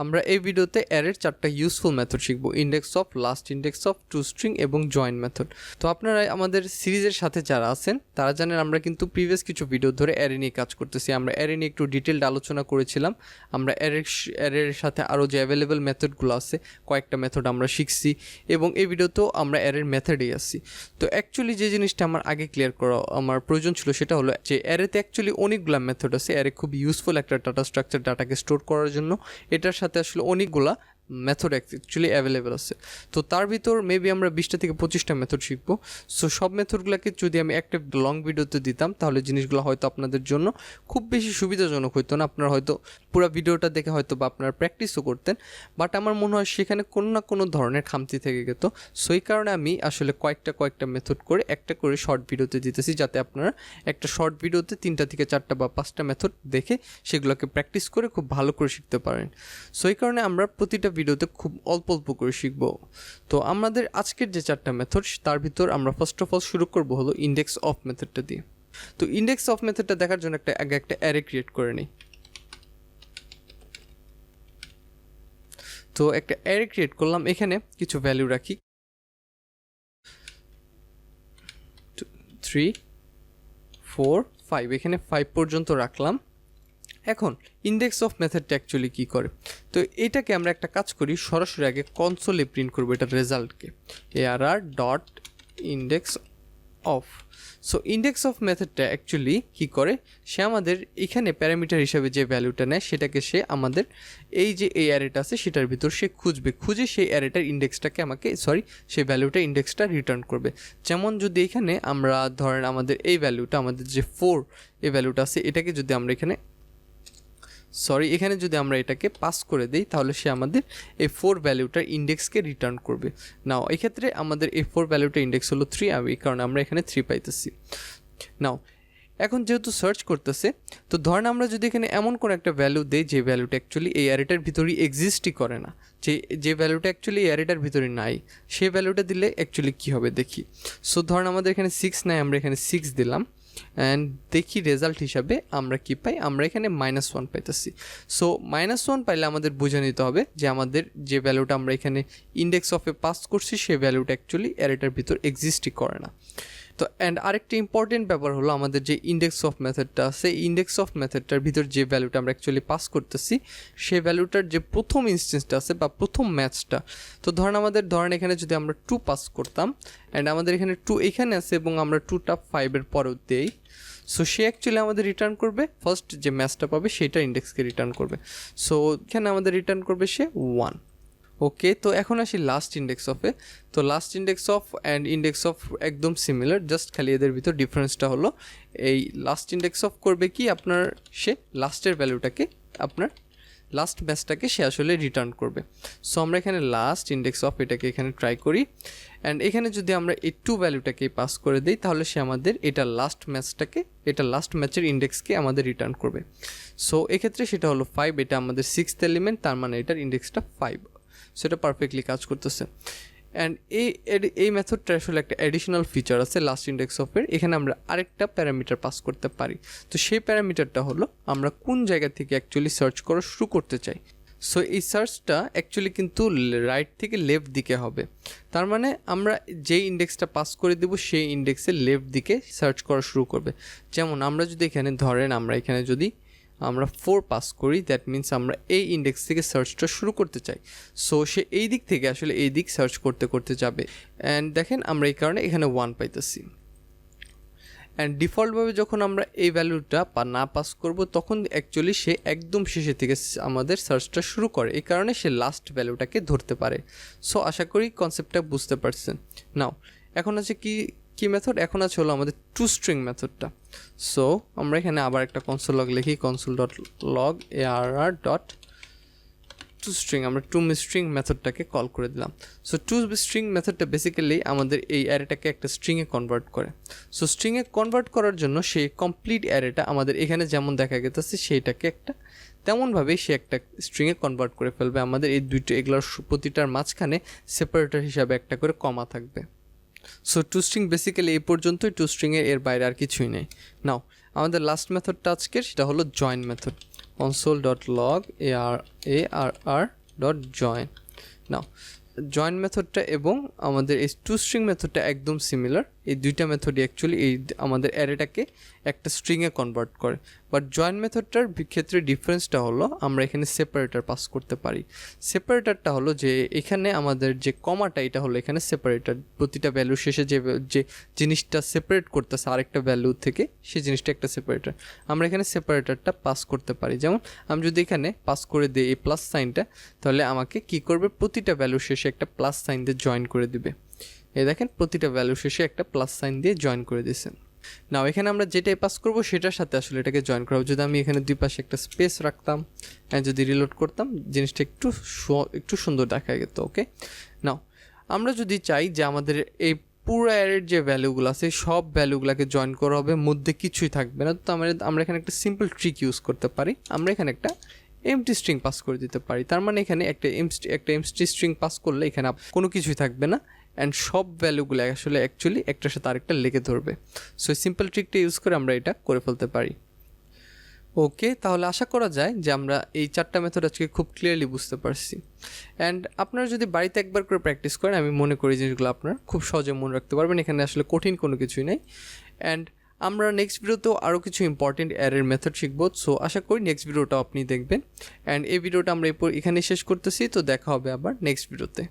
আমরা এই ভিডিওতে অ্যারের 4টা ইউজফুল মেথড শিখব, indexOf, lastIndexOf, toString এবং join মেথড। তো আপনারা আমাদের সিরিজের সাথে যারা আছেন তারা জানেন আমরা কিন্তু প্রিভিয়াস কিছু ভিডিও ধরে অ্যারে নিয়ে কাজ করতেছি। আমরা অ্যারে নিয়ে একটু ডিটেলড আলোচনা করেছিলাম। আমরা অ্যারের সাথে আরও যে অ্যাভেলেবল মেথডগুলো আছে কয়েকটা মেথড আমরা শিখছি এবং এই ভিডিওতেও আমরা অ্যারের মেথডেই আসছি। তো অ্যাকচুয়ালি যে জিনিসটা আমার আগে ক্লিয়ার করা আমার প্রয়োজন ছিল সেটা হলো যে অ্যারেতে অ্যাকচুয়ালি অনেকগুলো মেথড আছে। অ্যারে খুব ইউজফুল একটা ডাটা স্ট্রাকচার, ডাটাকে স্টোর করার জন্য। এটার সাথে আসলে অনেকগুলা মেথড অ্যাকচুয়ালি অ্যাভেলেবেল আছে। তো তার ভিতর মেবি আমরা 20টা থেকে 25টা মেথড শিখবো। সো সব মেথডগুলোকে যদি আমি একটা লং ভিডিওতে দিতাম তাহলে জিনিসগুলো হয়তো আপনাদের জন্য খুব বেশি সুবিধাজনক হইতো না। আপনারা হয়তো পুরো ভিডিওটা দেখে হয়তো বা আপনারা প্র্যাকটিসও করতেন, বাট আমার মনে হয় সেখানে কোনো না কোনো ধরনের খামতি থেকে যেত। সো এই কারণে আমি আসলে কয়েকটা মেথড করে একটা করে শর্ট ভিডিওতে দিতেছি, যাতে আপনারা একটা শর্ট ভিডিওতে 3টা থেকে 4টা বা 5টা মেথড দেখে সেগুলোকে প্র্যাকটিস করে খুব ভালো করে শিখতে পারেন। সো এই কারণে আমরা প্রতিটা ভিডিওতে খুব অল্প অল্প করে শিখব। তো আমাদের আজকের যে 4টা মেথড তার ভিতর আমরা ফার্স্ট অফ অল শুরু করব হলো indexOf মেথডটা দিয়ে। তো indexOf মেথডটা দেখার জন্য আগে একটা অ্যারে ক্রিয়েট করে নিই। তো একটা অ্যারে ক্রিয়েট করলাম, এখানে কিছু ভ্যালু রাখি 3 4 5, এখানে 5 পর্যন্ত রাখলাম। এখন indexOf মেথডটা অ্যাকচুয়ালি কী করে, তো এটাকে আমরা একটা কাজ করি, সরাসরি আগে কনসোলে প্রিন্ট করবো এটার রেজাল্টকে, arr.indexOf। সো indexOf মেথডটা অ্যাকচুয়ালি কী করে, সে আমাদের এখানে প্যারামিটার হিসাবে যে ভ্যালুটা নেয় সেটাকে সে আমাদের এই যে এই অ্যারেটা আছে সেটার ভিতর সে খুঁজে সেই অ্যারেটার ইন্ডেক্সটাকে সেই ভ্যালুটা ইন্ডেক্সটা রিটার্ন করবে। যেমন যদি এখানে আমরা ধরেন আমাদের এই ভ্যালুটা, আমাদের যে 4 এই ভ্যালুটা আছে, এটাকে যদি আমরা এখানে যদি আমরা এটাকে পাস করে দিই তাহলে সে আমাদের এই 4 ভ্যালুটার ইন্ডেক্সকে রিটার্ন করবে। নাও এক্ষেত্রে আমাদের এই 4 ভ্যালুটার ইন্ডেক্স হলো 3, এই কারণে আমরা এখানে 3 পাইতেছি। নাও এখন যেহেতু সার্চ করতেছে, তো ধরেন আমরা যদি এখানে এমন কোনো একটা ভ্যালু দেই যে ভ্যালুটা অ্যাকচুয়ালি এই অ্যারেটার ভিতরেই এক্সিস্টই করে না, যে ভ্যালুটা অ্যাকচুয়ালি এই অ্যারেটার ভিতরে নাই, সেই ভ্যালুটা দিলে অ্যাকচুয়ালি কী হবে দেখি। সো ধরেন আমাদের এখানে 6 নাই, আমরা এখানে 6 দিলাম অ্যান্ড দেখি রেজাল্ট হিসাবে আমরা কি পাই, আমরা এখানে -1 পাইতেছি। সো -1 পাইলে আমাদের বুঝে নিতে হবে যে আমাদের যে ভ্যালুটা আমরা এখানে indexOf-এ পাস করছি সেই ভ্যালুটা অ্যাকচুয়ালি অ্যারেটার ভিতর এক্সিস্টই করে না। তো অ্যান্ড আরেকটা ইম্পর্টেন্ট ব্যাপার হলো আমাদের যে indexOf মেথডটা আছে, indexOf মেথডটার ভিতর যে ভ্যালুটা আমরা অ্যাকচুয়ালি পাস করতেছি সেই ভ্যালুটার যে প্রথম ইনস্টেন্সটা আছে বা প্রথম ম্যাচটা, তো ধরেন এখানে যদি আমরা 2 পাস করতাম অ্যান্ড আমাদের এখানে 2 এখানে আছে এবং আমরা 2টা 5-এর পরেও দেই, সো সে অ্যাকচুয়ালি আমাদের রিটার্ন করবে ফার্স্ট যে ম্যাচটা পাবে সেটা ইন্ডেক্সকে রিটার্ন করবে। সো এখানে আমাদের রিটার্ন করবে সে 1। ওকে, তো এখন আসি lastIndexOf-এ। তো lastIndexOf অ্যান্ড indexOf একদম সিমিলার, জাস্ট খালি এদের ভিতর ডিফারেন্সটা হলো এই lastIndexOf করবে কি আপনার সে লাস্টের ভ্যালুটাকে আপনার লাস্ট ম্যাচটাকে সে আসলে রিটার্ন করবে। সো আমরা এখানে lastIndexOf এটাকে এখানে ট্রাই করি অ্যান্ড এখানে যদি আমরা এই 2 ভ্যালুটাকে পাস করে দিই তাহলে সে আমাদের এটা লাস্ট ম্যাচের ইন্ডেক্সকে আমাদের রিটার্ন করবে। সো এক্ষেত্রে সেটা হলো 5, এটা আমাদের 6th এলিমেন্ট, তার মানে এটার ইন্ডেক্সটা 5। সেটা পারফেক্টলি কাজ করতেছে। অ্যান্ড এই মেথডটা আসলে একটা অ্যাডিশনাল ফিচার আছে lastIndexOf-এর, এখানে আমরা আরেকটা প্যারামিটার পাস করতে পারি। তো সেই প্যারামিটারটা হলো আমরা কোন জায়গা থেকে অ্যাকচুয়ালি সার্চ করা শুরু করতে চাই। সো এই সার্চটা অ্যাকচুয়ালি কিন্তু রাইট থেকে লেফট দিকে হবে, তার মানে আমরা যেই ইন্ডেক্সটা পাস করে দেবো সেই ইন্ডেক্সের লেফট দিকে সার্চ করা শুরু করবে। যেমন আমরা যদি এখানে ধরেন আমরা 4 পাস করি, দ্যাট মিনস আমরা এই ইন্ডেক্স থেকে সার্চটা শুরু করতে চাই। সো সে এই দিক থেকে আসলে এই দিক সার্চ করতে যাবে অ্যান্ড দেখেন আমরা এই কারণে এখানে 1 পাইতেছি। অ্যান্ড ডিফল্টভাবে যখন আমরা এই ভ্যালুটা না পাস করব তখন অ্যাকচুয়ালি সে একদম শেষে থেকে আমাদের সার্চটা শুরু করে, এই কারণে সে লাস্ট ভ্যালুটাকে ধরতে পারে। সো আশা করি কনসেপ্টটা বুঝতে পারছেন। নাও এখন আছে কি মেথড, এখন আছে হলো আমাদের toString মেথডটা। সো আমরা এখানে আবার একটা কনসোল লগ লিখি, console.log arr.toString, আমরা toString মেথডটাকে কল করে দিলাম। সো toString মেথডটা বেসিক্যালি আমাদের এই অ্যারেটাকে একটা স্ট্রিংয়ে কনভার্ট করে। সো স্ট্রিংয়ে কনভার্ট করার জন্য সেই কমপ্লিট অ্যারেটা আমাদের এখানে যেমন দেখা গেছে সেইটাকে তেমনভাবেই সে একটা স্ট্রিংয়ে কনভার্ট করে ফেলবে। আমাদের এই এগুলোর প্রতিটার মাঝখানে সেপারেটর হিসাবে একটা করে কমা থাকবে। সো toString বেসিক্যালি এই পর্যন্তই, toString এর বাইরে আর কিছুই নেই। নাও আমাদের লাস্ট মেথডটা আজকের সেটা হলো জয়েন মেথড। console.log arr.join। নাও জয়েন মেথডটা এবং আমাদের এই toString মেথডটা একদম সিমিলার, এই দুইটা মেথডই অ্যাকচুয়ালি এই আমাদের অ্যারেটাকে একটা স্ট্রিংয়ে কনভার্ট করে। বাট জয়েন মেথডটার ক্ষেত্রে ডিফারেন্সটা হলো আমরা এখানে সেপারেটর পাস করতে পারি। সেপারেটরটা হলো যে এখানে আমাদের যে কমাটা এটা হলো এখানে সেপারেটর, প্রতিটা ভ্যালুর শেষে যে জিনিসটা সেপারেট করতেছে আরেকটা ভ্যালু থেকে সেই জিনিসটা একটা সেপারেটর। আমরা এখানে সেপারেটরটা পাস করতে পারি, যেমন আমি যদি এখানে পাস করে দিই এই প্লাস সাইনটা, তাহলে আমাকে কি করবে প্রতিটা ভ্যালুর শেষে একটা প্লাস সাইন দিয়ে জয়েন করে দিবে। এই দেখেন প্রতিটা ভ্যালু শেষে একটা প্লাস সাইন দিয়ে জয়েন করে দিয়েছেন। নাও এখানে আমরা যেটাই পাস করব সেটার সাথে আসলে এটাকে জয়েন করা হবে। যদি আমি এখানে দুই পাশে একটা স্পেস রাখতাম অ্যান্ড যদি রিলোড করতাম জিনিসটা একটু সুন্দর দেখা যেত। ওকে, নাও আমরা যদি চাই যে আমাদের এই পুরো অ্যারের যে ভ্যালুগুলো আছে সব ভ্যালুগুলোকে জয়েন করা হবে, মধ্যে কিছুই থাকবে না, তো আমরা এখানে একটা সিম্পল ট্রিক ইউজ করতে পারি। আমরা এখানে একটা এমটি স্ট্রিং পাস করে দিতে পারি। তার মানে এখানে একটা এমটি স্ট্রিং পাস করলে এখানে কোনো কিছুই থাকবে না অ্যান্ড সব ভ্যালুগুলো আসলে অ্যাকচুয়ালি একটার সাথে আরেকটা লেগে ধরবে। সো এই সিম্পল ট্রিকটা ইউজ করে আমরা এটা করে ফেলতে পারি। ওকে, তাহলে আশা করা যায় যে আমরা এই চারটা মেথড আজকে খুব ক্লিয়ারলি বুঝতে পারছি। অ্যান্ড আপনারা যদি বাড়িতে একবার করে প্র্যাকটিস করেন আমি মনে করি জিনিসগুলো আপনারা খুব সহজে মনে রাখতে পারবেন, এখানে আসলে কঠিন কোনো কিছুই নেই। অ্যান্ড আমরা নেক্সট ভিডিওতেও আরও কিছু ইম্পর্টেন্ট অ্যারের মেথড শিখবো, সো আশা করি নেক্সট ভিডিওটাও আপনি দেখবেন। অ্যান্ড এই ভিডিওটা আমরা এখানেই শেষ করতেছি, তো দেখা হবে আবার নেক্সট ভিডিওতে।